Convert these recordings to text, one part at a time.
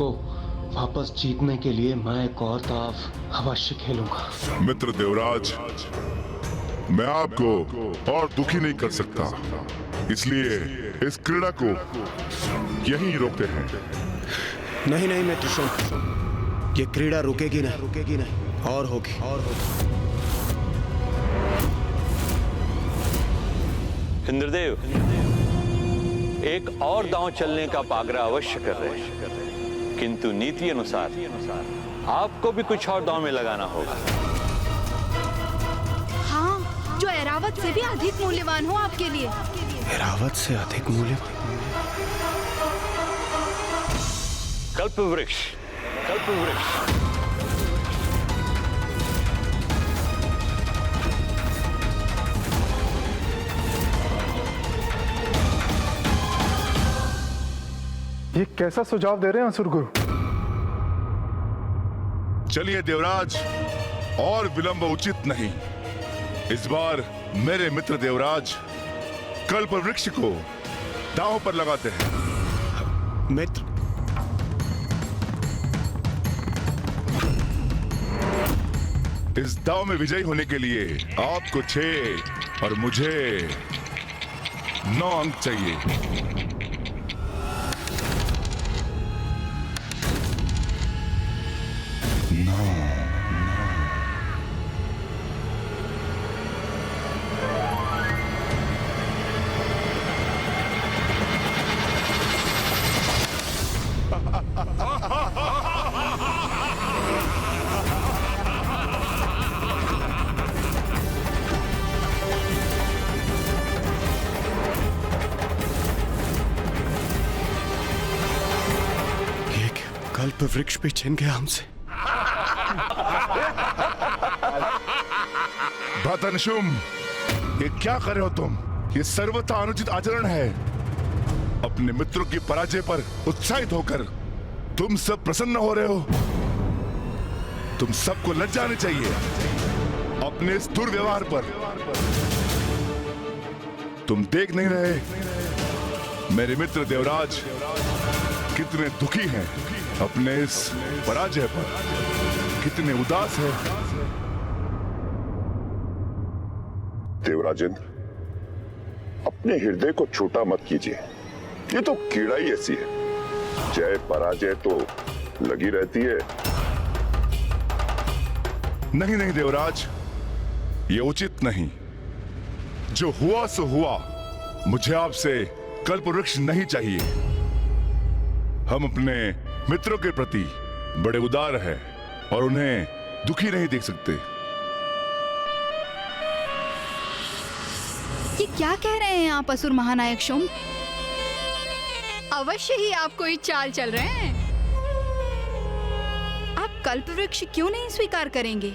को वापस जीतने के लिए मैं एक और दाव अवश्य खेलूंगा। मित्र देवराज, मैं आपको और दुखी नहीं कर सकता, इसलिए इस क्रीड़ा को यहीं रोकते हैं। नहीं नहीं मित्र शुंभ, ये क्रीड़ा रुकेगी नहीं और होगी। इंद्रदेव एक और दांव चलने का आग्रह अवश्य कर रहे हैं, किंतु नीति अनुसार आपको भी कुछ और दांव में लगाना होगा। हाँ, जो ऐरावत से भी अधिक मूल्यवान हो आपके लिए। ऐरावत से अधिक मूल्यवान? कल्पवृक्ष। ये कैसा सुझाव दे रहे हैं असुर गुरु? चलिए देवराज, और विलंब उचित नहीं। इस बार मेरे मित्र देवराज कल्प वृक्ष को दांव पर लगाते हैं। मित्र, इस दांव में विजयी होने के लिए आपको 6 और मुझे 9 अंक चाहिए। कल्प वृक्ष भी छिन गया हमसे। भतनशुम, ये क्या कर रहे हो तुम? ये सर्वथा अनुचित आचरण है। अपने मित्रों की पराजय पर उत्साहित होकर तुम सब प्रसन्न हो रहे हो। तुम सबको लज्जा आनी चाहिए अपने इस दुर्व्यवहार पर। तुम देख नहीं रहे मेरे मित्र देवराज कितने दुखी हैं अपने इस पराजय पर, कितने उदास है। देवराजेंद्र, अपने हृदय को छोटा मत कीजिए। ये तो कीड़ा ही ऐसी है, जय पराजय तो लगी रहती है। नहीं नहीं देवराज, ये उचित नहीं। जो हुआ सो हुआ। मुझे आपसे कल्प वृक्ष नहीं चाहिए। हम अपने मित्रों के प्रति बड़े उदार हैं और उन्हें दुखी नहीं देख सकते। ये क्या कह रहे हैं आप असुर महानायक शुंभ? अवश्य ही आप कोई चाल चल रहे हैं। आप कल्पवृक्ष क्यों नहीं स्वीकार करेंगे?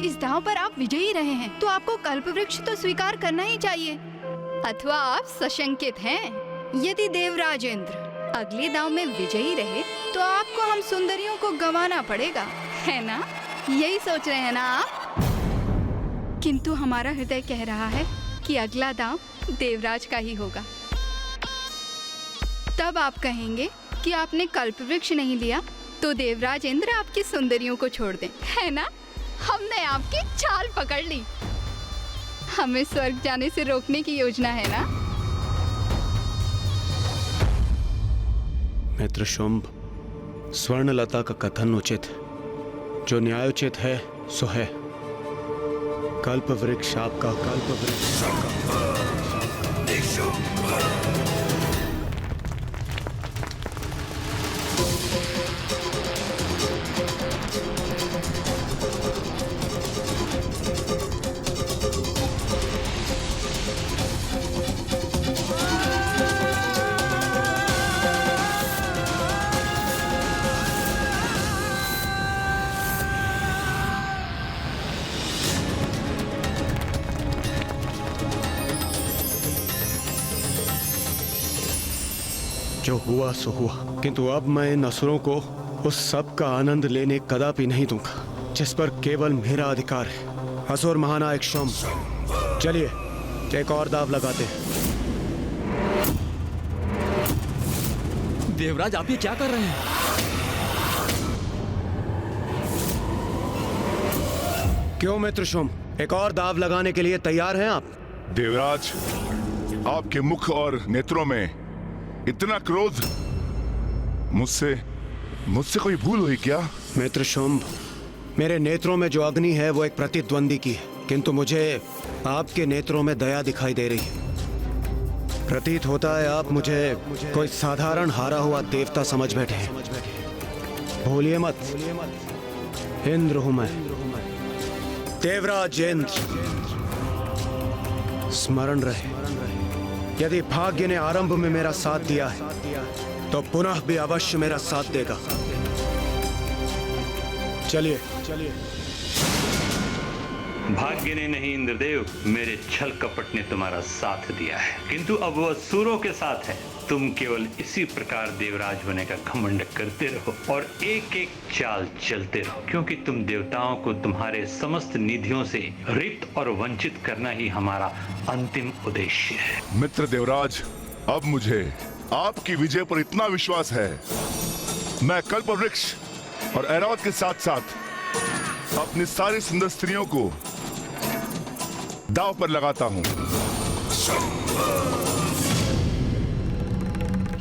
इस दांव पर आप विजयी रहे हैं, तो आपको कल्पवृक्ष तो स्वीकार करना ही चाहिए। अथवा आप सशंकित हैं? यदि देवराजेंद्र अगले दांव में विजयी रहे तो आपको हम सुंदरियों को गंवाना पड़ेगा, है ना? यही सोच रहे हैं ना आप? किंतु हमारा हृदय कह रहा है कि अगला दांव देवराज का ही होगा। तब आप कहेंगे कि आपने कल्पवृक्ष नहीं लिया तो देवराज इंद्र आपकी सुंदरियों को छोड़ दें, है ना? हमने आपकी चाल पकड़ ली। हमें स्वर्ग जाने से रोकने की योजना है ना? मित्र शुंभ, स्वर्णलता का कथन उचित है। जो न्यायोचित है सो है। कल्प वृक्ष आपका, कल्प वृक्ष आपका। जो हुआ सो हुआ, किंतु अब मैं इन असुरों को उस सब का आनंद लेने कदापि नहीं दूंगा जिस पर केवल मेरा अधिकार है। असुर महानायक शुंभ, चलिए एक और दाव लगाते हैं। देवराज, आप ये क्या कर रहे हैं? क्यों मित्र शुम, एक और दाव लगाने के लिए तैयार हैं आप? देवराज, आपके मुख और नेत्रों में इतना क्रोध, मुझसे कोई भूल हुई क्या? मित्र शुंभ, मेरे नेत्रों में जो अग्नि है वो एक प्रतिद्वंदी की है, किंतु मुझे आपके नेत्रों में दया दिखाई दे रही है। प्रतीत होता है आप मुझे कोई साधारण हारा हुआ देवता समझ बैठे हैं। भूलिए मत, इंद्र हूं मैं, देवराज इंद्र। स्मरण रहे, यदि भाग्य ने आरंभ में मेरा साथ दिया है तो पुनः भी अवश्य मेरा साथ देगा। चलिए। भाग्य ने नहीं इंद्रदेव, मेरे छल कपट ने तुम्हारा साथ दिया है, किंतु अब वह असुरों के साथ है। तुम केवल इसी प्रकार देवराज होने का घमंड करते रहो और एक एक चाल चलते रहो, क्योंकि तुम देवताओं को तुम्हारे समस्त निधियों से रिक्त और वंचित करना ही हमारा अंतिम उद्देश्य है। मित्र देवराज, अब मुझे आपकी विजय पर इतना विश्वास है, मैं कल्पवृक्ष और ऐरावत के साथ साथ अपनी सारी सुंदर स्त्रियों को दांव पर लगाता हूं।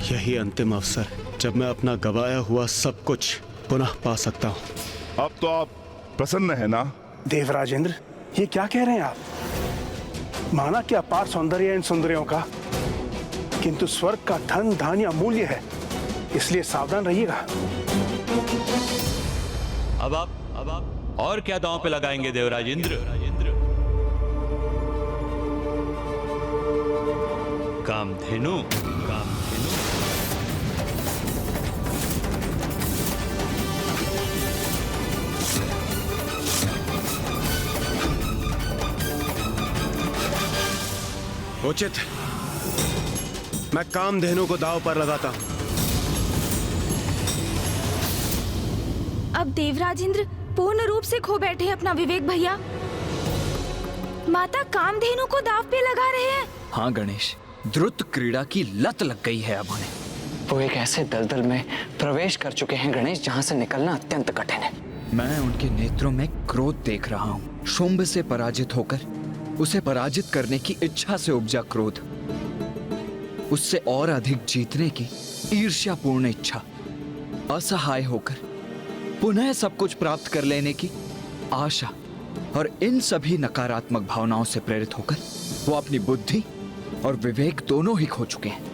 यही अंतिम अवसर जब मैं अपना गवाया हुआ सब कुछ पुनः पा सकता हूं। अब तो आप प्रसन्न है ना? देवराजेंद्र, ये क्या कह रहे हैं आप? माना कि अपार सौंदर्य इन सुंदरियों का, किंतु स्वर्ग का धन धान्य अमूल्य है, इसलिए सावधान रहिएगा। अब आप और क्या दांव पे लगाएंगे देवराज इंद्र? कामधेनु। उचित, मैं कामधेनु को दांव पर लगाता हूं। अब देवराज इंद्र पूर्ण रूप से खो बैठे अपना विवेक भैया। माता कामधेनु को दांव पे लगा रहे हैं। हाँ गणेश, द्रुत क्रीड़ा की लत लग गई है अब उन्हें। वो एक ऐसे दलदल में प्रवेश कर चुके हैं गणेश, जहाँ से निकलना अत्यंत कठिन है। मैं उनके नेत्रों में क्रोध देख रहा हूँ। शुंभ से पराजित होकर उसे पराजित करने की इच्छा से उपजा क्रोध, उससे और अधिक जीतने की ईर्ष्यापूर्ण इच्छा, असहाय होकर पुनः सब कुछ प्राप्त कर लेने की आशा, और इन सभी नकारात्मक भावनाओं से प्रेरित होकर वो अपनी बुद्धि और विवेक दोनों ही खो चुके हैं।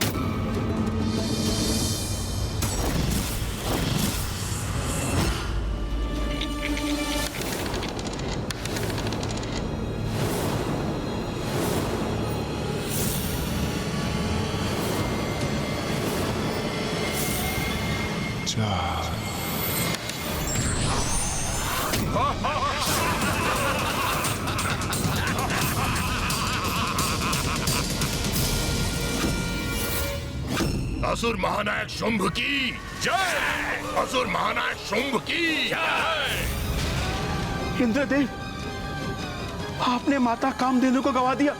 असुर महानायक शुंभ की जय! असुर महानायक शुंभ की जय! इंद्रदेव, आपने माता कामधेनु को गवा दिया।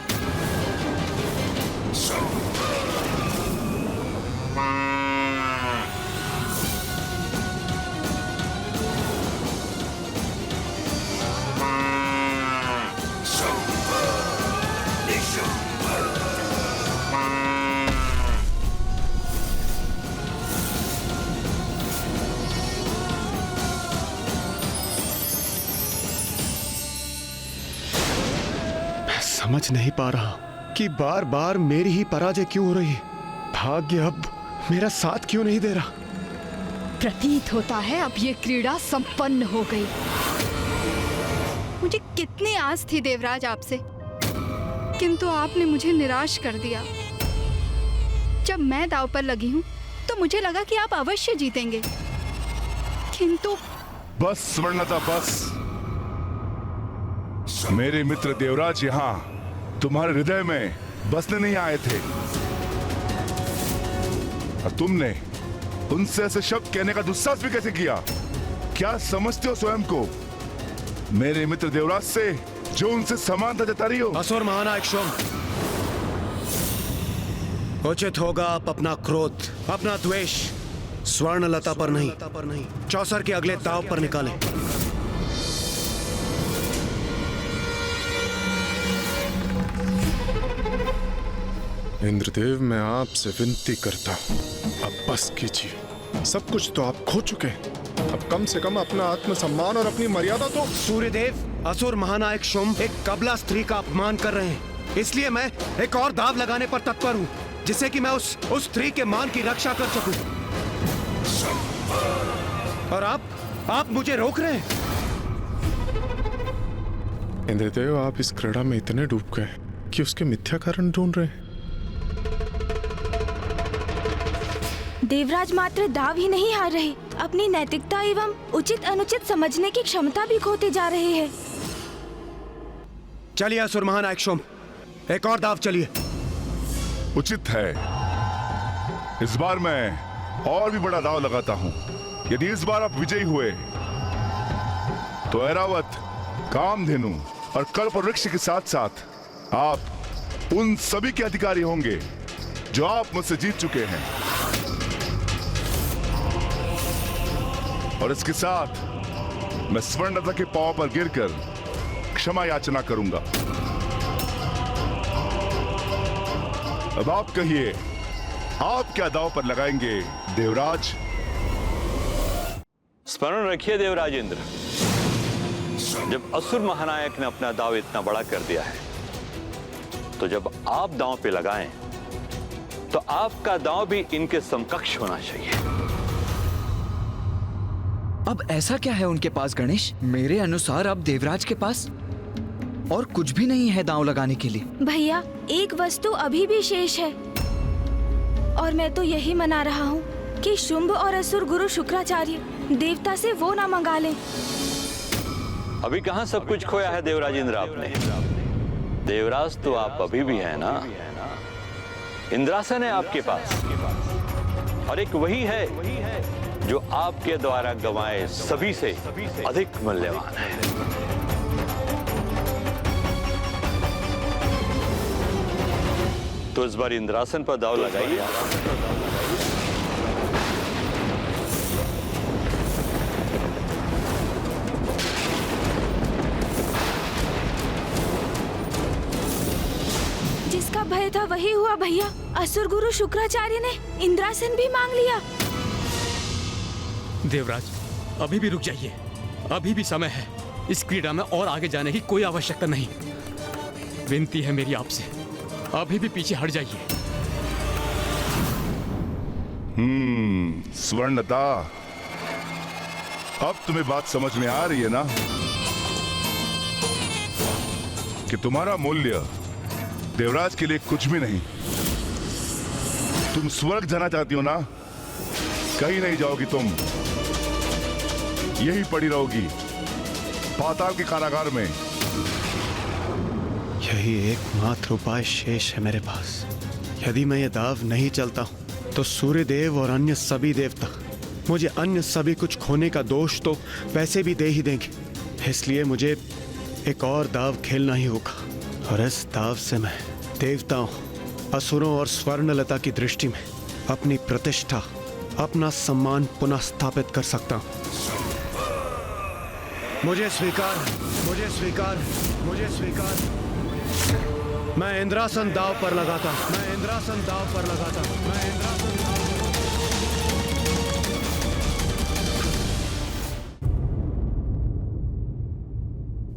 समझ नहीं पा रहा कि बार बार मेरी ही पराजय क्यों हो रही है। भाग्य अब मेरा साथ क्यों नहीं दे रहा। प्रतीत होता है अब ये क्रीड़ा संपन्न हो गई। मुझे कितनी आस थी देवराज आपसे, किंतु आपने मुझे निराश कर दिया। जब मैं दांव पर लगी हूं तो मुझे लगा कि आप अवश्य जीतेंगे, किंतु बस स्वर्णलता, बस। मेरे मित्र देवराज यहाँ तुम्हारे हृदय में बसने नहीं आए थे, और तुमने उनसे ऐसे शब्द कहने का दुस्साहस भी कैसे किया? क्या समझते हो स्वयं को मेरे मित्र देवराज से, जो उनसे समानता जता रही हो? असुर महानायक शुंभ, उचित होगा आप अपना क्रोध, अपना द्वेष स्वर्णलता पर नहीं, चौसर के अगले दांव पर निकालें। इंद्रदेव, मैं आपसे विनती करता हूँ, अब बस कीजिए। सब कुछ तो आप खो चुके हैं, अब कम से कम अपना आत्मसम्मान और अपनी मर्यादा तो। सूर्यदेव, असुर महानायक शुंभ एक कबला स्त्री का अपमान कर रहे हैं, इसलिए मैं एक और दाव लगाने पर तत्पर हूँ, जिससे कि मैं उस स्त्री के मान की रक्षा कर सकूं। और आप मुझे रोक रहे हैं। इंद्रदेव, आप इस क्रीड़ा में इतने डूब गए कि उसके मिथ्या कारण ढूंढ रहे हैं। देवराज मात्र दाव ही नहीं हार रहे, अपनी नैतिकता एवं उचित अनुचित समझने की क्षमता भी खोते जा रहे हैं। चलिए असुर महानायक शुंभ, एक और दाव चलिए। उचित है। इस बार मैं और भी बड़ा दाव लगाता हूं। यदि इस बार आप विजयी हुए तो ऐरावत, कामधेनु और कल्प वृक्ष के साथ साथ आप उन सभी के अधिकारी होंगे जो आप मुझसे जीत चुके हैं। और इसके साथ मैं स्वर्णलता के पांव पर गिरकर क्षमा याचना करूंगा। अब आप कहिए, आप क्या दांव पर लगाएंगे देवराज? स्मरण रखिए देवराज इंद्र, जब असुर महानायक ने अपना दांव इतना बड़ा कर दिया है, तो जब आप दांव पे लगाएं तो आपका दांव भी इनके समकक्ष होना चाहिए। अब ऐसा क्या है उनके पास गणेश? मेरे अनुसार अब देवराज के पास और कुछ भी नहीं है दांव लगाने के लिए। भैया, एक वस्तु अभी भी शेष है, और मैं तो यही मना रहा हूँ कि शुंभ और असुर गुरु शुक्राचार्य देवता से वो ना मंगा लें। अभी कहां सब कुछ खोया है देवराज इंद्र आपने? देवराज तो आप अभी भी हैं ना। इंद्रासन है आपके पास, और एक वही है जो आपके द्वारा गंवाए सभी से अधिक मूल्यवान है। तो इस बार इंद्रासन पर दांव लगाइए। जिसका भय था वही हुआ भैया। असुर गुरु शुक्राचार्य ने इंद्रासन भी मांग लिया। देवराज, अभी भी रुक जाइए, अभी भी समय है। इस क्रीड़ा में और आगे जाने की कोई आवश्यकता नहीं। विनती है मेरी आपसे, अभी भी पीछे हट जाइए। स्वर्णता, अब तुम्हें बात समझ में आ रही है ना कि तुम्हारा मूल्य देवराज के लिए कुछ भी नहीं। तुम स्वर्ग जाना चाहती हो ना? कहीं नहीं जाओगी तुम, यही पड़ी रहोगी पाताल के कारागार में। यही एकमात्र उपाय शेष है मेरे पास। यदि मैं ये दाव नहीं चलता हूं तो सूर्यदेव और अन्य सभी देवता मुझे अन्य सभी कुछ खोने का दोष तो वैसे भी दे ही देंगे। इसलिए मुझे एक और दाव खेलना ही होगा, और इस दाव से मैं देवताओं, असुरों और स्वर्णलता की दृष्टि में अपनी प्रतिष्ठा, अपना सम्मान पुनः स्थापित कर सकता हूं। मुझे स्वीकार, मुझे स्वीकार, मुझे स्वीकार। मैं इंद्रासन दाव पर लगाता हूं, मैं इंद्रासन दाव पर लगाता हूं, मैं इंद्रासन दाव।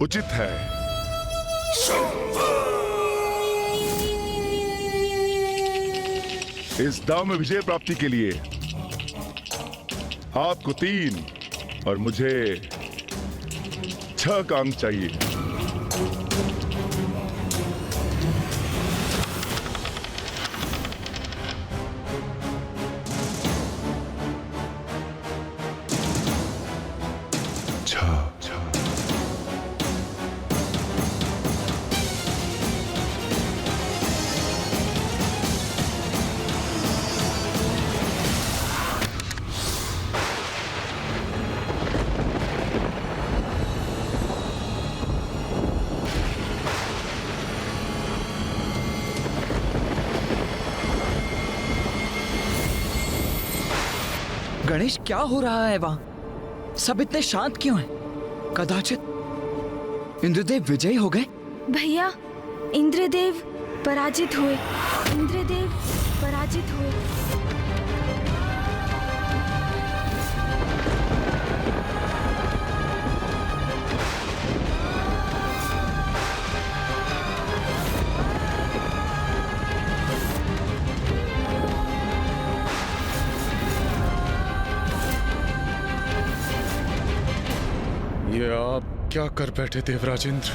उचित है। इस दाव में विजय प्राप्ति के लिए आपको 3 और मुझे 6 का अंक चाहिए। गणेश, क्या हो रहा है वहां? सब इतने शांत क्यों हैं? कदाचित इंद्रदेव विजयी हो गए? भैया, इंद्रदेव पराजित हुए। इंद्रदेव पराजित हुए। ये आप क्या कर बैठे देवराजेंद्र?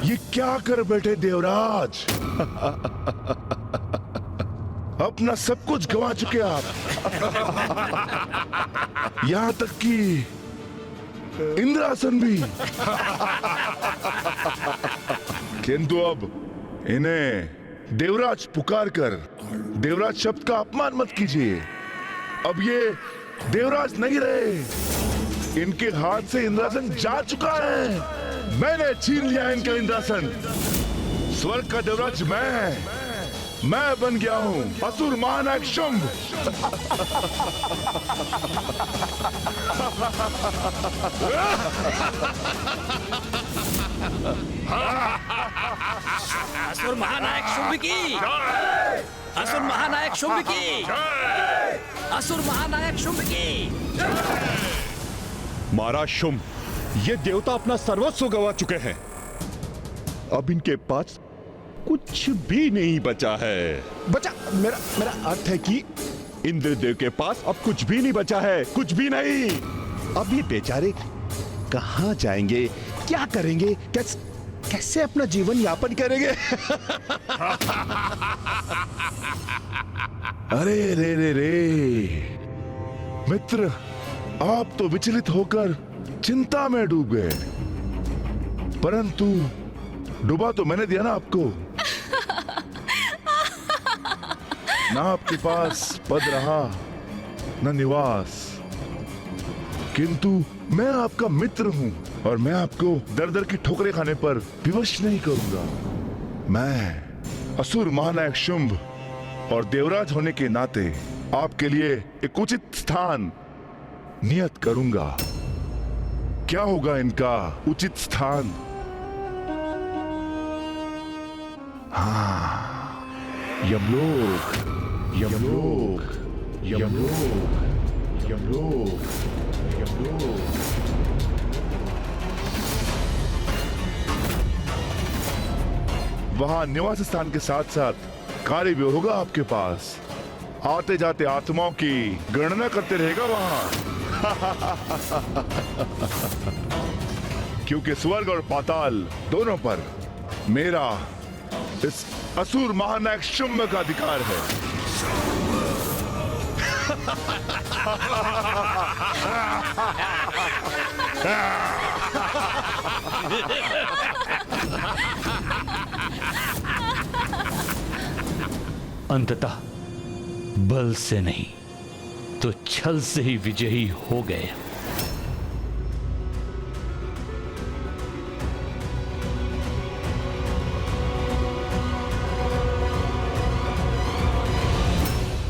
ये क्या कर बैठे देवराज? अपना सब कुछ गंवा चुके आप। यहां तक कि इंद्रासन भी। किंतु अब इन्हें देवराज पुकार कर देवराज शब्द का अपमान मत कीजिए। अब ये देवराज नहीं रहे। इनके हाथ से इंद्रासन जा चुका है। मैंने छीन लिया इनका इंद्रासन। स्वर्ग का देवराज मैं बन गया हूं, असुर महानायक शुंभ। असुर महानायक शुंभ की, असुर महानायक शुंभ की, असुर महानायक शुंभ की। महाराज शुंभ, ये देवता अपना सर्वस्व गंवा चुके हैं। अब इनके पास कुछ भी नहीं बचा है। बचा मेरा अर्थ है कि इंद्रदेव के पास अब कुछ भी नहीं बचा है, कुछ भी नहीं। अब ये बेचारे कहां जाएंगे, क्या करेंगे, कैसे अपना जीवन यापन करेंगे? अरे रे मित्र, आप तो विचलित होकर चिंता में डूब गए, परंतु डूबा तो मैंने दिया ना आपको। ना आपके पास पद रहा, न निवास, किंतु मैं आपका मित्र हूं और मैं आपको दर दर की ठोकरें खाने पर विवश नहीं करूंगा। मैं असुर महानायक शुंभ और देवराज होने के नाते आपके लिए एक उचित स्थान नियत करूंगा। क्या होगा इनका उचित स्थान? हाँ, यमलोक, यमलोक, यमलोक, यमलोक, यमलोक। वहां निवास स्थान के साथ साथ कार्य भी होगा आपके पास। आते जाते आत्माओं की गणना करते रहेगा वहां। क्योंकि स्वर्ग और पाताल दोनों पर मेरा इस असुर महानायक शुंभ का अधिकार है। अंततः बल से नहीं तो छल से ही विजयी हो गए।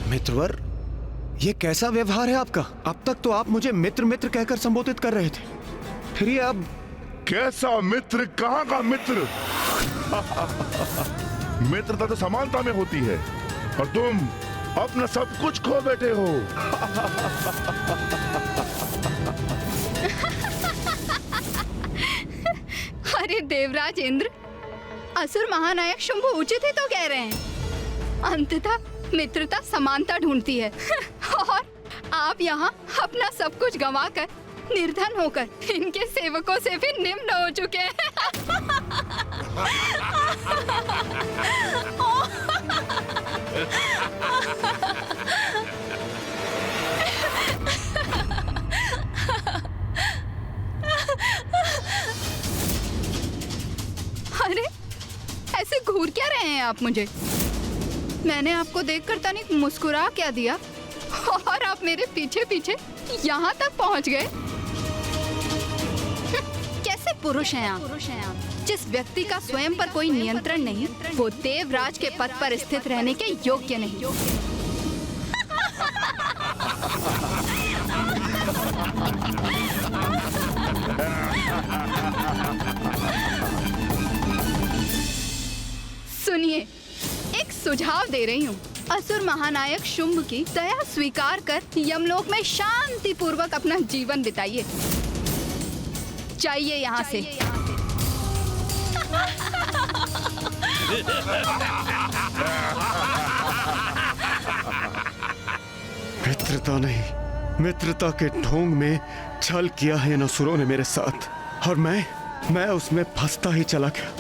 मित्रवर, ये कैसा व्यवहार है आपका? अब तक तो आप मुझे मित्र मित्र कहकर संबोधित कर रहे थे, फिर ये अब कैसा मित्र? कहां का मित्र? मित्रता तो समानता में होती है और तुम अपना सब कुछ खो बैठे हो। अरे देवराज इंद्र, असुर महानायक शुंभ उचित ही तो कह रहे हैं। अंततः मित्रता समानता ढूंढती है और आप यहाँ अपना सब कुछ गंवाकर निर्धन होकर इनके सेवकों से भी निम्न हो चुके हैं। अरे ऐसे घूर क्या रहे हैं आप मुझे? मैंने आपको देखकर तनिक मुस्कुरा क्या दिया और आप मेरे पीछे पीछे यहाँ तक पहुँच गए। कैसे पुरुष हैं आप। जिस व्यक्ति का स्वयं पर कोई नियंत्रण नहीं, वो देवराज के पद पर स्थित रहने के योग्य नहीं। सुनिए, एक सुझाव दे रही हूँ। असुर महानायक शुंभ की दया स्वीकार कर यमलोक में शांति पूर्वक अपना जीवन बिताइए। जाइए यहाँ से। मित्रता नहीं, मित्रता के ढोंग में छल किया है इन असुरों ने मेरे साथ, और मैं उसमें फंसता ही चला गया।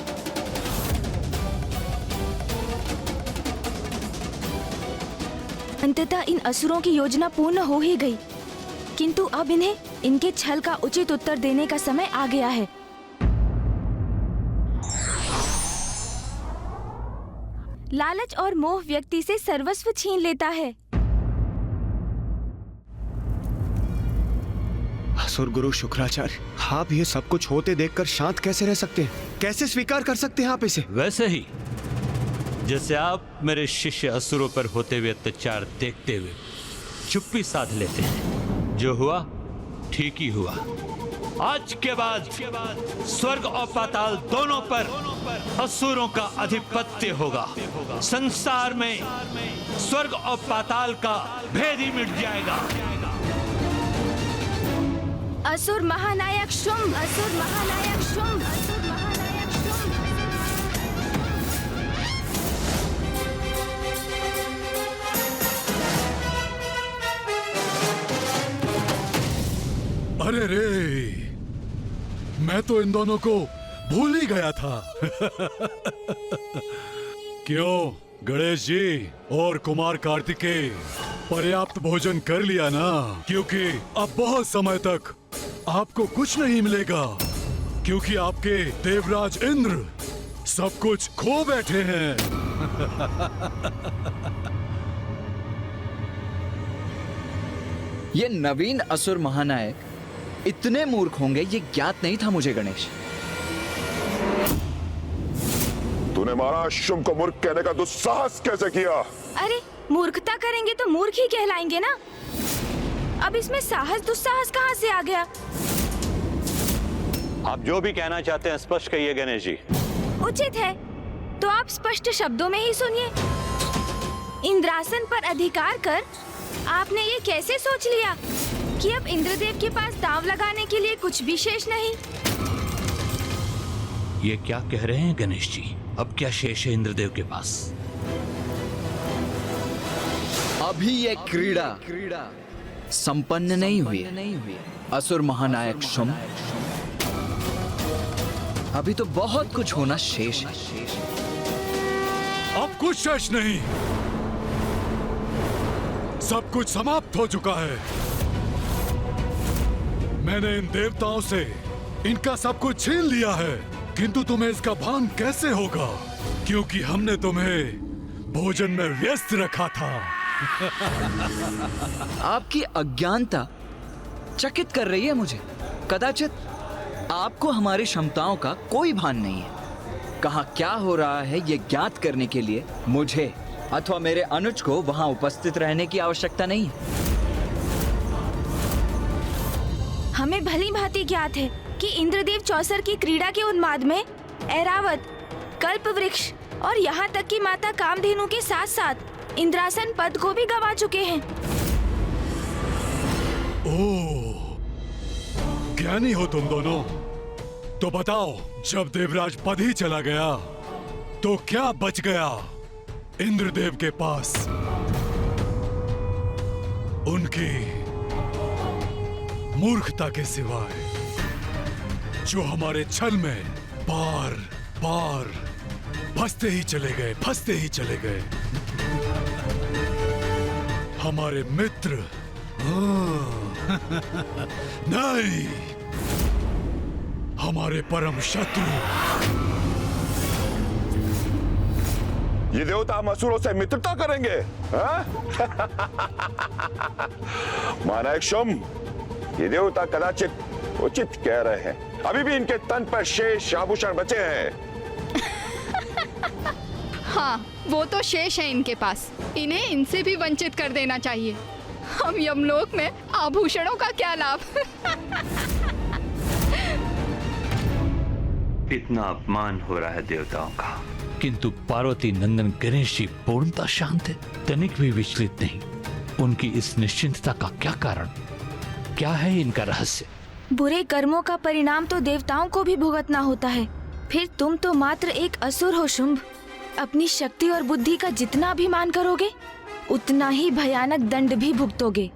अंततः इन असुरों की योजना पूर्ण हो ही गई, किंतु अब इन्हें इनके छल का उचित उत्तर देने का समय आ गया है। लालच और मोह व्यक्ति से सर्वस्व छीन लेता है। असुर गुरु शुक्राचार्य, आप ये सब कुछ होते देखकर शांत कैसे रह सकते हैं? कैसे स्वीकार कर सकते हैं आप इसे? वैसे ही जैसे आप मेरे शिष्य असुरों पर होते हुए अत्याचार देखते हुए चुप्पी साध लेते हैं। जो हुआ ठीक ही हुआ। आज के बाद स्वर्ग और पाताल दोनों पर असुरों का आधिपत्य होगा। संसार में स्वर्ग और पाताल का भेद ही मिट जाएगा। असुर महानायक शुंभ, असुर महानायक शुंभ, असुर महानायक शुंभ। अरे रे, मैं तो इन दोनों को भूल ही गया था। क्यों गणेश जी और कुमार कार्तिकेय, पर्याप्त भोजन कर लिया ना? क्योंकि अब बहुत समय तक आपको कुछ नहीं मिलेगा, क्योंकि आपके देवराज इंद्र सब कुछ खो बैठे हैं। ये नवीन असुर महानायक इतने मूर्ख होंगे ये ज्ञात नहीं था मुझे गणेश। तूने महाराज शुंभ को मूर्ख कहने का दुस्साहस कैसे किया? अरे मूर्खता करेंगे तो मूर्ख ही कहलाएंगे ना। अब इसमें साहस दुस्साहस कहाँ से आ गया? आप जो भी कहना चाहते हैं स्पष्ट कहिए गणेश जी। उचित है तो आप स्पष्ट शब्दों में ही सुनिए। इंद्रासन पर अधिकार कर आपने ये कैसे सोच लिया कि अब इंद्रदेव के पास दांव लगाने के लिए कुछ भी शेष नहीं? ये क्या कह रहे हैं गणेश जी? अब क्या शेष है इंद्रदेव के पास? अभी ये क्रीड़ा संपन्न नहीं हुई। असुर महानायक शुंभ, अभी तो बहुत कुछ होना शेष है। अब कुछ शेष नहीं, सब कुछ समाप्त हो चुका है। मैंने इन देवताओं से इनका सब कुछ छीन लिया है, किंतु तुम्हें इसका भान कैसे होगा? क्योंकि हमने तुम्हें भोजन में व्यस्त रखा था। आपकी अज्ञानता चकित कर रही है मुझे। कदाचित आपको हमारी क्षमताओं का कोई भान नहीं है। कहां क्या हो रहा है ये ज्ञात करने के लिए मुझे अथवा मेरे अनुज को वहां उपस्थित रहने की आवश्यकता नहीं है। हमें भली भांति ज्ञात है कि इंद्रदेव चौसर की क्रीड़ा के उन्माद में ऐरावत, कल्प वृक्ष और यहाँ तक कि माता कामधेनु के साथ साथ इंद्रासन पद को भी गवा चुके हैं। ओह, ज्ञानी हो तुम दोनों। तो बताओ, जब देवराज पद ही चला गया तो क्या बच गया इंद्रदेव के पास? उनकी मूर्खता के सिवाय, जो हमारे छल में बार बार फंसते ही चले गए। हमारे मित्र नहीं, हमारे परम शत्रु। ये देवता हम असुरों से मित्रता करेंगे? महानायक शुंभ, ये देवता कदाचित उचित कह रहे हैं। अभी भी इनके तन पर शेष आभूषण बचे हैं। हाँ, वो तो शेष है इनके पास। इन्हें इनसे भी वंचित कर देना चाहिए। हम यमलोक में आभूषणों का क्या लाभ। इतना अपमान हो रहा है देवताओं का, किंतु पार्वती नंदन गणेश जी पूर्णतः शांत है, तनिक भी विचलित नहीं। उनकी इस निश्चिंतता का क्या कारण, क्या है इनका रहस्य? बुरे कर्मों का परिणाम तो देवताओं को भी भुगतना होता है। फिर तुम तो मात्र एक असुर हो शुंभ। अपनी शक्ति और बुद्धि का जितना अभिमान करोगे, उतना ही भयानक दंड भी भुगतोगे।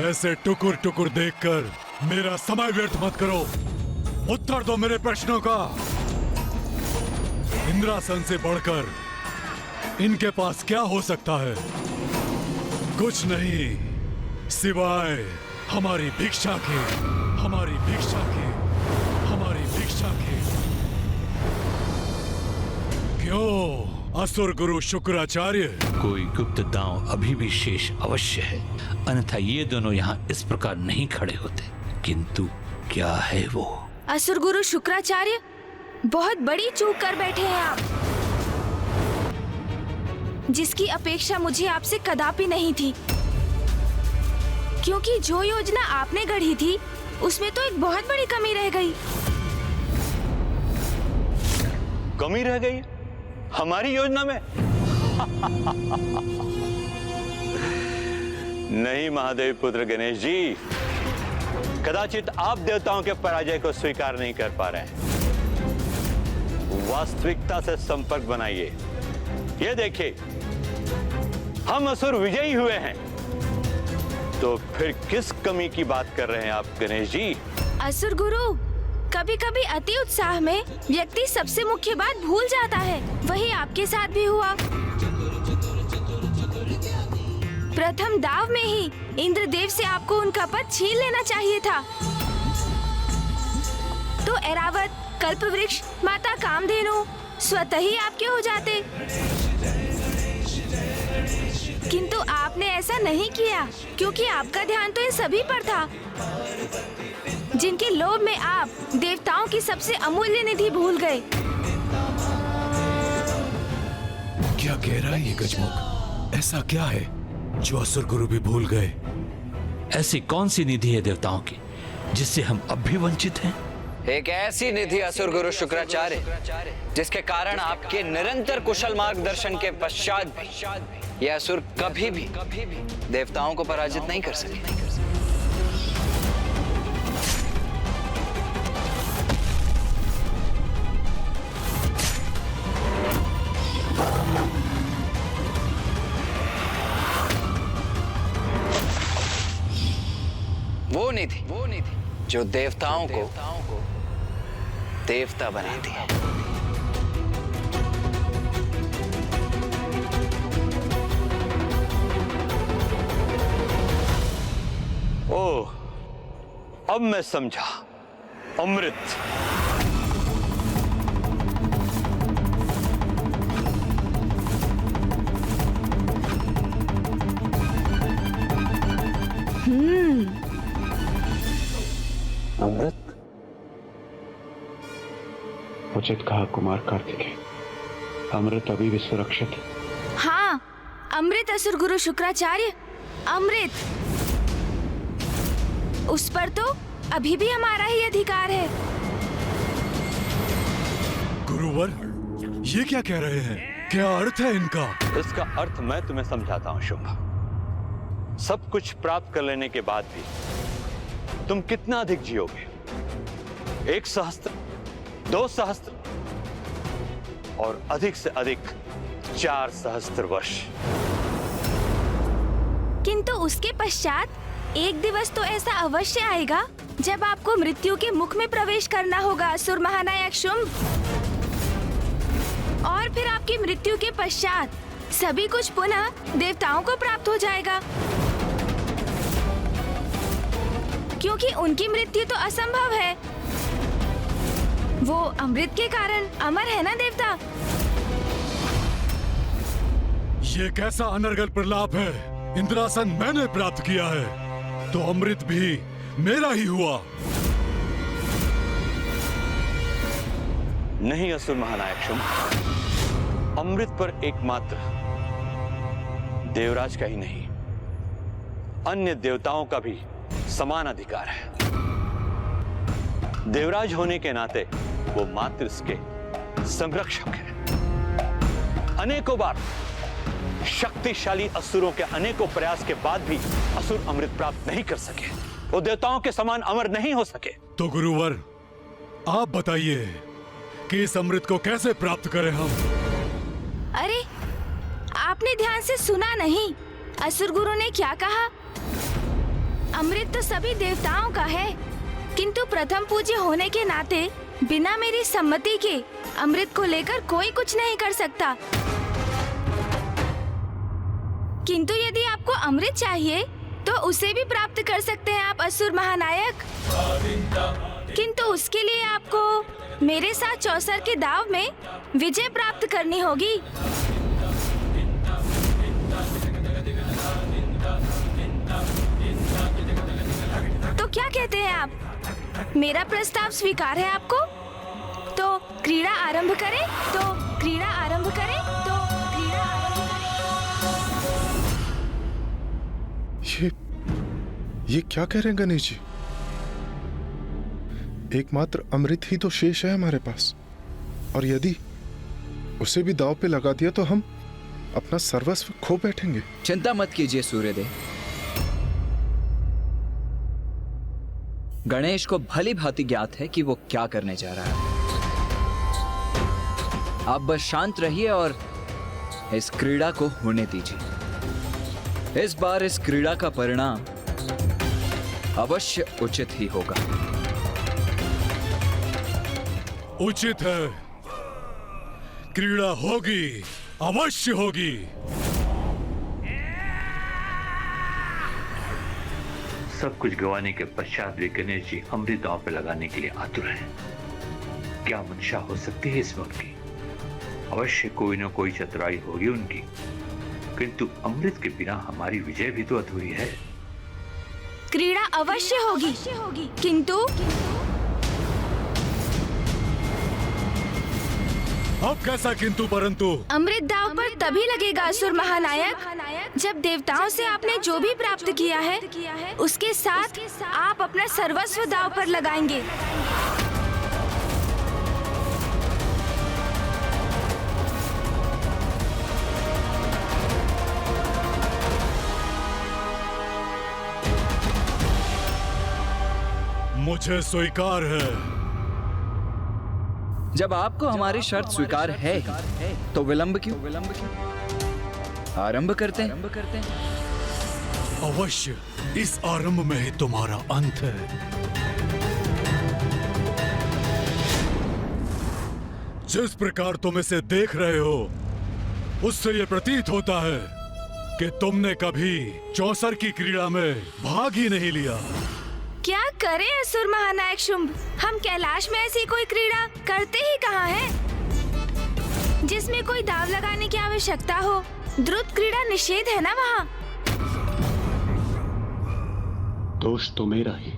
ऐसे टुकुर टुकुर देखकर मेरा समय व्यर्थ मत करो। उत्तर दो मेरे प्रश्नों का। इंद्रासन से बढ़कर इनके पास क्या हो सकता है? कुछ नहीं, सिवाय हमारी भिक्षा के, हमारी भिक्षा के, हमारी भिक्षा के। क्यों असुर गुरु शुक्राचार्य? कोई गुप्त दांव अभी भी शेष अवश्य है, अन्यथा ये दोनों यहाँ इस प्रकार नहीं खड़े होते। किंतु क्या है वो? असुर गुरु शुक्राचार्य, बहुत बड़ी चूक कर बैठे हैं आप, जिसकी अपेक्षा मुझे आपसे कदापि नहीं थी। क्योंकि जो योजना आपने गढ़ी थी, उसमें तो एक बहुत बड़ी कमी रह गई। कमी रह गई हमारी योजना में? नहीं महादेव पुत्र गणेश जी, कदाचित आप देवताओं के पराजय को स्वीकार नहीं कर पा रहे हैं। वास्तविकता से संपर्क बनाइए। ये देखिए, हम असुर विजयी हुए हैं, तो फिर किस कमी की बात कर रहे हैं आप गणेश जी? असुर गुरु, कभी कभी अति उत्साह में व्यक्ति सबसे मुख्य बात भूल जाता है। वही आपके साथ भी हुआ। प्रथम दाव में ही इंद्रदेव से आपको उनका पद छीन लेना चाहिए था, तो ऐरावत, कल्पवृक्ष, माता कामधेनु स्वतः ही आपके हो जाते। किंतु आपने ऐसा नहीं किया, क्योंकि आपका ध्यान तो इन सभी पर था, जिनके लोभ में आप देवताओं की सबसे अमूल्य निधि भूल गए। क्या कह रहा है ये गजमुख? ऐसा क्या है जो असुर गुरु भी भूल गए? ऐसी कौन सी निधि है देवताओं की जिससे हम अब भी वंचित हैं? एक ऐसी निधि असुर गुरु शुक्राचार्य, जिसके कारण आपके निरंतर कुशल मार्गदर्शन के पश्चात भी यह असुर कभी भी देवताओं को पराजित नहीं कर सके। वो निधि जो देवताओं को देवता बनाती है। ओह, अब मैं समझा। अमृत। अमृत? उचित कहा कुमार कार्तिकेय, अमृत अभी भी सुरक्षित है। हाँ, अमृत असुर गुरु शुक्राचार्य, अमृत। उस पर तो अभी भी हमारा ही अधिकार है। गुरुवर, ये क्या कह रहे हैं? क्या अर्थ है इनका? इसका अर्थ मैं तुम्हें समझाता हूं शुंभ। सब कुछ प्राप्त कर लेने के बाद भी तुम कितना अधिक जियोगे? 1 सहस्त्र, 2 सहस्त्र और अधिक से अधिक 4 सहस्त्र वर्ष। किंतु उसके पश्चात एक दिवस तो ऐसा अवश्य आएगा जब आपको मृत्यु के मुख में प्रवेश करना होगा असुर महानायक शुंभ। और फिर आपकी मृत्यु के पश्चात सभी कुछ पुनः देवताओं को प्राप्त हो जाएगा, क्योंकि उनकी मृत्यु तो असंभव है। वो अमृत के कारण अमर है ना देवता। ये कैसा अनर्गल प्रलाप है? इंद्रासन मैंने प्राप्त किया है, तो अमृत भी मेरा ही हुआ। नहीं असुर महानायक शुंभ, अमृत पर एकमात्र देवराज का ही नहीं, अन्य देवताओं का भी समान अधिकार है। देवराज होने के नाते वो मात्र इसके संरक्षक है। अनेकों बार शक्तिशाली असुरों के अनेकों प्रयास के बाद भी असुर अमृत प्राप्त नहीं कर सके, वो देवताओं के समान अमर नहीं हो सके। तो गुरुवर, आप बताइए कि इस अमृत को कैसे प्राप्त करें हम? अरे, आपने ध्यान से सुना नहीं? असुर गुरु ने क्या कहा? अमृत तो सभी देवताओं का है, किंतु प्रथम पूज्य होने के नाते बिना मेरी सम्मति के अमृत को लेकर कोई कुछ नहीं कर सकता। किंतु यदि आपको अमृत चाहिए तो उसे भी प्राप्त कर सकते हैं आप असुर महानायक। किंतु उसके लिए आपको मेरे साथ चौसर के दाव में विजय प्राप्त करनी होगी। तो क्या कहते हैं आप? मेरा प्रस्ताव स्वीकार है आपको? तो क्रीड़ा आरंभ करें, तो क्रीड़ा आरंभ करें, तो क्रीड़ा आरंभ करें। ये क्या कह रहे हैं गणेश जी? एकमात्र अमृत ही तो शेष है हमारे पास, और यदि उसे भी दांव पे लगा दिया तो हम अपना सर्वस्व खो बैठेंगे। चिंता मत कीजिए सूर्यदेव, गणेश को भली भांति ज्ञात है कि वो क्या करने जा रहा है। आप बस शांत रहिए और इस क्रीड़ा को होने दीजिए। इस बार इस क्रीड़ा का परिणाम अवश्य उचित ही होगा। उचित है, क्रीड़ा होगी, अवश्य होगी। सब कुछ गंवाने के पश्चात भी गणेश जी अमृत दांव पे लगाने के लिए आतुर हैं। क्या मंशा हो सकती है इसमें उनकी? अवश्य कोई न कोई चतुराई होगी उनकी, किंतु अमृत के बिना हमारी विजय भी तो अधूरी है। क्रीड़ा अवश्य होगी, किंतु अब कैसा किंतु परंतु? अमृत दांव पर तभी लगेगा असुर महानायक जब देवताओं से आपने जो भी प्राप्त किया है उसके साथ आप अपना सर्वस्व दांव पर लगाएंगे। मुझे स्वीकार है। जब आपको हमारी शर्त स्वीकार है तो विलंब क्यों? आरंभ करते हैं। अवश्य, इस आरंभ में ही तुम्हारा अंत है। जिस प्रकार तुम इसे देख रहे हो उससे यह प्रतीत होता है कि तुमने कभी चौसर की क्रीड़ा में भाग ही नहीं लिया। क्या करें असुर महानायक शुंभ, हम कैलाश में ऐसी कोई क्रीड़ा करते ही कहाँ हैं जिसमें कोई दाव लगाने की आवश्यकता हो। द्रुत क्रीड़ा निषेध है ना वहाँ। दोष तो मेरा ही।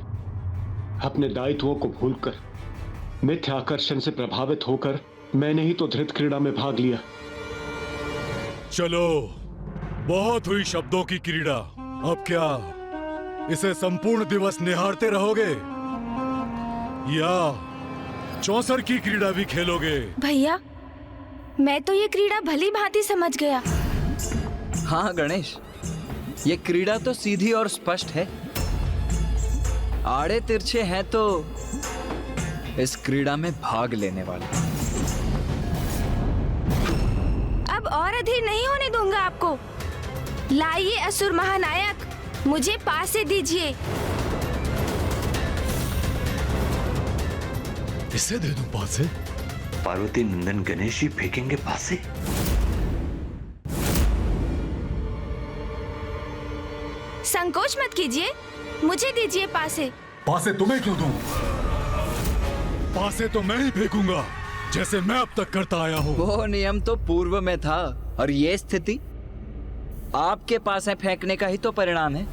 अपने दायित्वों को भूलकर, मिथ्या आकर्षण से प्रभावित होकर मैंने ही तो धृत क्रीड़ा में भाग लिया। चलो, बहुत हुई शब्दों की क्रीड़ा। अब क्या इसे संपूर्ण दिवस निहारते रहोगे या चौसर की क्रीड़ा भी खेलोगे? भैया, मैं तो ये क्रीड़ा भली भांति समझ गया। हाँ गणेश, ये क्रीड़ा तो सीधी और स्पष्ट है। आड़े तिरछे हैं तो इस क्रीड़ा में भाग लेने वाले। अब और अधीर नहीं होने दूंगा आपको। लाइए असुर महानायक, मुझे पासे दीजिए। इसे दे दूं पासे? पार्वती नंदन गणेश जी फेंकेंगे पासे? संकोच मत कीजिए, मुझे दीजिए पासे। पासे तुम्हें क्यों दूं? पासे तो मैं ही फेंकूंगा, जैसे मैं अब तक करता आया हूँ। वो नियम तो पूर्व में था, और ये स्थिति आपके पास है फेंकने का ही तो परिणाम है।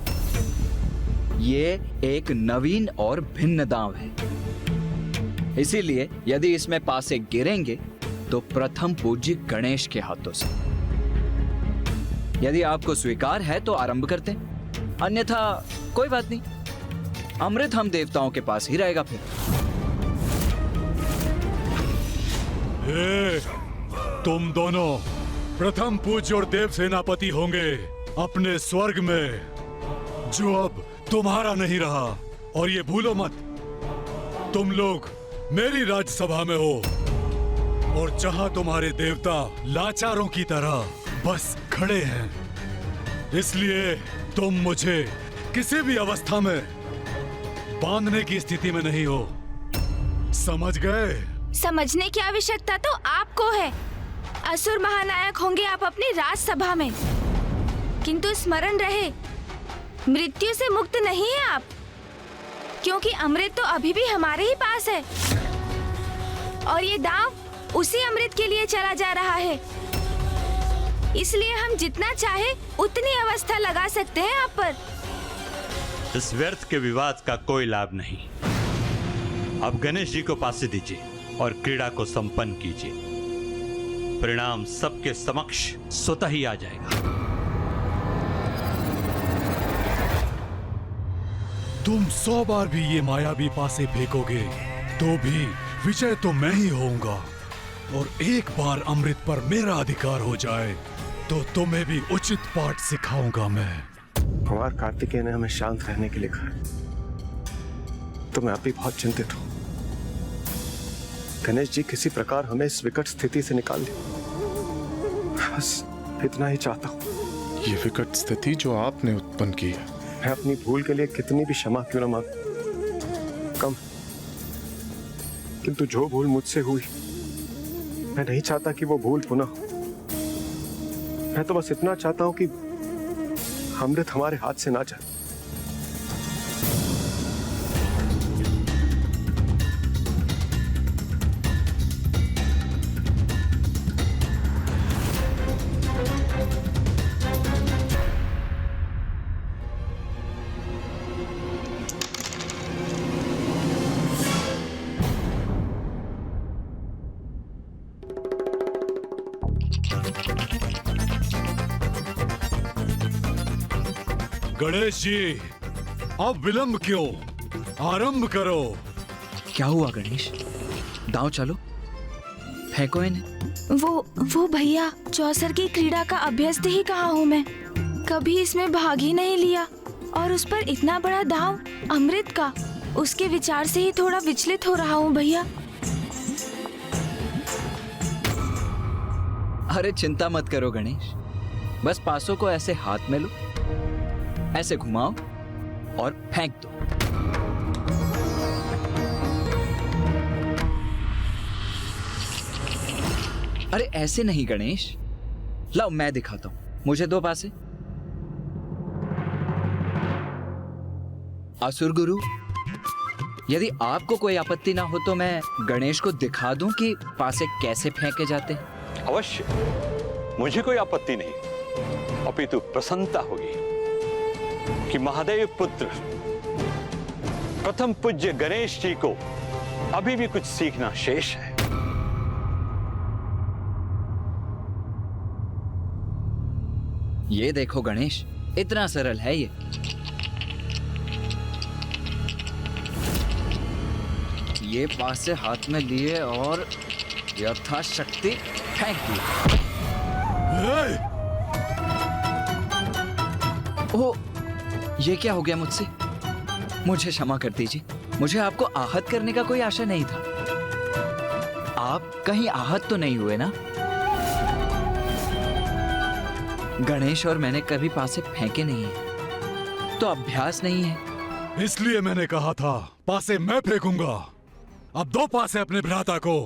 ये एक नवीन और भिन्न दांव है। इसीलिए यदि इसमें पासे गिरेंगे तो प्रथम पूज्य गणेश के हाथों से। यदि आपको स्वीकार है तो आरंभ करते, अन्यथा कोई बात नहीं, अमृत हम देवताओं के पास ही रहेगा फिर। तुम दोनों प्रथम पूज्य और देव सेनापति होंगे अपने स्वर्ग में, जो अब तुम्हारा नहीं रहा। और ये भूलो मत, तुम लोग मेरी राज्यसभा में हो, और जहां तुम्हारे देवता लाचारों की तरह बस खड़े हैं। इसलिए तुम मुझे किसी भी अवस्था में बांधने की स्थिति में नहीं हो, समझ गए? समझने की आवश्यकता तो आपको है। असुर महानायक होंगे आप अपनी राजसभा में, किंतु स्मरण रहे, मृत्यु से मुक्त नहीं है आप, क्योंकि अमृत तो अभी भी हमारे ही पास है, और ये दांव उसी अमृत के लिए चला जा रहा है। इसलिए हम जितना चाहे उतनी अवस्था लगा सकते हैं आप पर। इस व्यर्थ के विवाद का कोई लाभ नहीं। अब गणेश जी को पासे दीजिए और क्रीड़ा को संपन्न कीजिए। परिणाम सबके समक्ष स्वतः ही आ जाएगा। तुम 100 बार भी ये मायावी पासे फेंकोगे तो भी विजय तो मैं ही होऊंगा, और एक बार अमृत पर मेरा अधिकार हो जाए तो तुम्हें भी उचित पाठ सिखाऊंगा मैं। कुमार कार्तिकेय ने हमें शांत रहने के लिए कहा, तो मैं अभी बहुत चिंतित हूं। गणेश जी किसी प्रकार हमें इस विकट स्थिति से निकाल दे, बस इतना ही चाहता हूं। ये विकट स्थिति जो आपने उत्पन्न की है, मैं अपनी भूल के लिए कितनी भी क्षमा क्यों न मांग कम, किंतु जो भूल मुझसे हुई, मैं नहीं चाहता कि वो भूल पुनः हो। मैं तो बस इतना चाहता हूं कि अमृत हमारे हाथ से ना जाए। गणेश जी, अब विलंब क्यों? आरंभ करो। क्या हुआ गणेश? दांव चलो, फेंको इन्हें। वो भैया, चौसर की क्रीड़ा का अभ्यस्त ही कहा हूँ मैं, कभी इसमें भाग ही नहीं लिया, और उस पर इतना बड़ा दांव अमृत का, उसके विचार से ही थोड़ा विचलित हो रहा हूँ भैया। अरे चिंता मत करो गणेश, बस पासों को ऐसे हाथ में लो, ऐसे घुमाओ और फेंक दो। अरे ऐसे नहीं गणेश, लाओ मैं दिखाता हूं, मुझे दो पासे। असुर गुरु, यदि आपको कोई आपत्ति ना हो तो मैं गणेश को दिखा दूं कि पासे कैसे फेंके जाते हैं। अवश्य, मुझे कोई आपत्ति नहीं, अपितु प्रसन्नता होगी कि महादेव पुत्र प्रथम पूज्य गणेश जी को अभी भी कुछ सीखना शेष है। ये देखो गणेश, इतना सरल है ये। ये पासे हाथ में लिए और यथाशक्ति फेंक दिया। ओह, ये क्या हो गया मुझसे? मुझे क्षमा कर दीजिए, मुझे आपको आहत करने का कोई आशा नहीं था। आप कहीं आहत तो नहीं हुए ना? गणेश और मैंने कभी पासे फेंके नहीं है, तो अभ्यास नहीं है। इसलिए मैंने कहा था पासे मैं फेंकूंगा। अब दो पासे अपने भ्राता को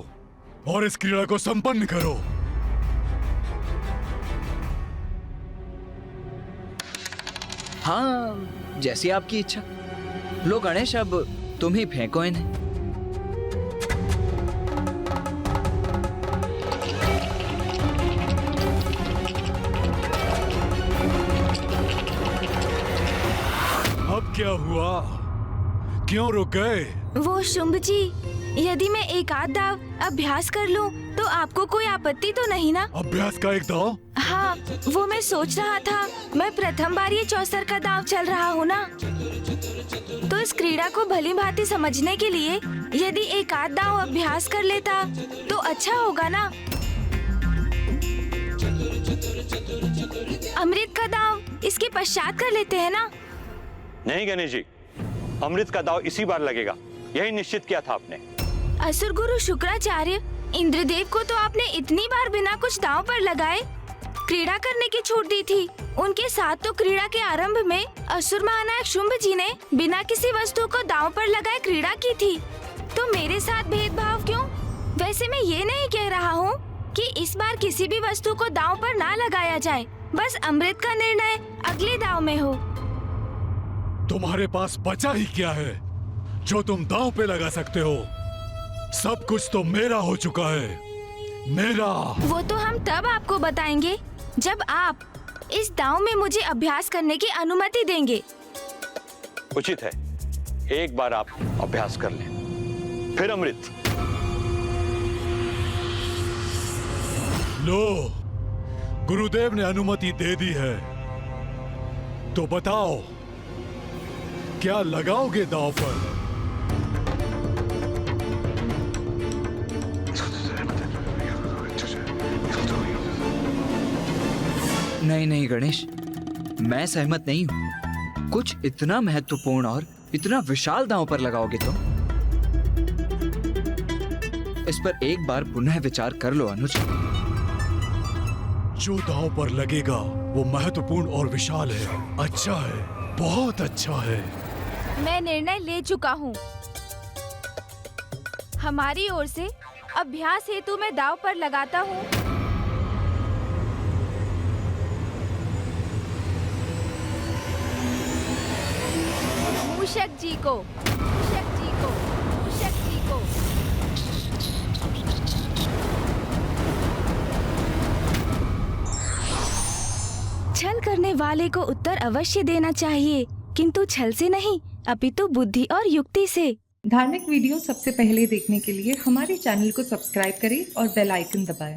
और इस क्रीड़ा को संपन्न करो। हाँ, जैसी आपकी इच्छा। लो गणेश, अब तुम ही फेंको इन्हें। अब क्या हुआ? क्यों रुक गए? वो शुंभ जी, यदि मैं एक आध दाव अभ्यास कर लूं, तो आपको कोई आपत्ति तो नहीं ना? अभ्यास का एक दाव? हाँ, वो मैं सोच रहा था, मैं प्रथम बार ये चौसर का दाव चल रहा हूँ ना, तो इस क्रीड़ा को भली भांति समझने के लिए यदि एक आध दाव अभ्यास कर लेता तो अच्छा होगा ना। अमृत का दाव इसके पश्चात कर लेते हैं ना? नहीं गणेश जी, अमृत का दाव इसी बार लगेगा, यही निश्चित किया था आपने। असुर गुरु शुक्राचार्य, इंद्रदेव को तो आपने इतनी बार बिना कुछ दांव पर लगाए क्रीड़ा करने की छूट दी थी। उनके साथ तो क्रीड़ा के आरंभ में असुर महानायक शुंभ जी ने बिना किसी वस्तु को दांव पर लगाए क्रीड़ा की थी, तो मेरे साथ भेदभाव क्यों? वैसे मैं ये नहीं कह रहा हूँ कि इस बार किसी भी वस्तु को दांव पर ना लगाया जाए, बस अमृत का निर्णय अगले दांव में हो। तुम्हारे पास बचा ही क्या है जो तुम दांव पे लगा सकते हो? सब कुछ तो मेरा हो चुका है, मेरा। वो तो हम तब आपको बताएंगे जब आप इस दांव में मुझे अभ्यास करने की अनुमति देंगे। उचित है, एक बार आप अभ्यास कर लें, फिर अमृत। लो, गुरुदेव ने अनुमति दे दी है, तो बताओ क्या लगाओगे दांव पर? नहीं नहीं गणेश, मैं सहमत नहीं हूँ। कुछ इतना महत्वपूर्ण और इतना विशाल दांव पर लगाओगे तुम? इस पर एक बार पुनः विचार कर लो अनुज। जो दांव पर लगेगा वो महत्वपूर्ण और विशाल है, अच्छा है, बहुत अच्छा है। मैं निर्णय ले चुका हूँ। हमारी ओर से अभ्यास हेतु मैं दांव पर लगाता हूँ मूषक जी को, मूषक जी को, मूषक जी को। छल करने वाले को उत्तर अवश्य देना चाहिए, किंतु छल से नहीं, अपितु बुद्धि और युक्ति से। धार्मिक वीडियो सबसे पहले देखने के लिए हमारे चैनल को सब्सक्राइब करें और बेल आइकन दबाएं।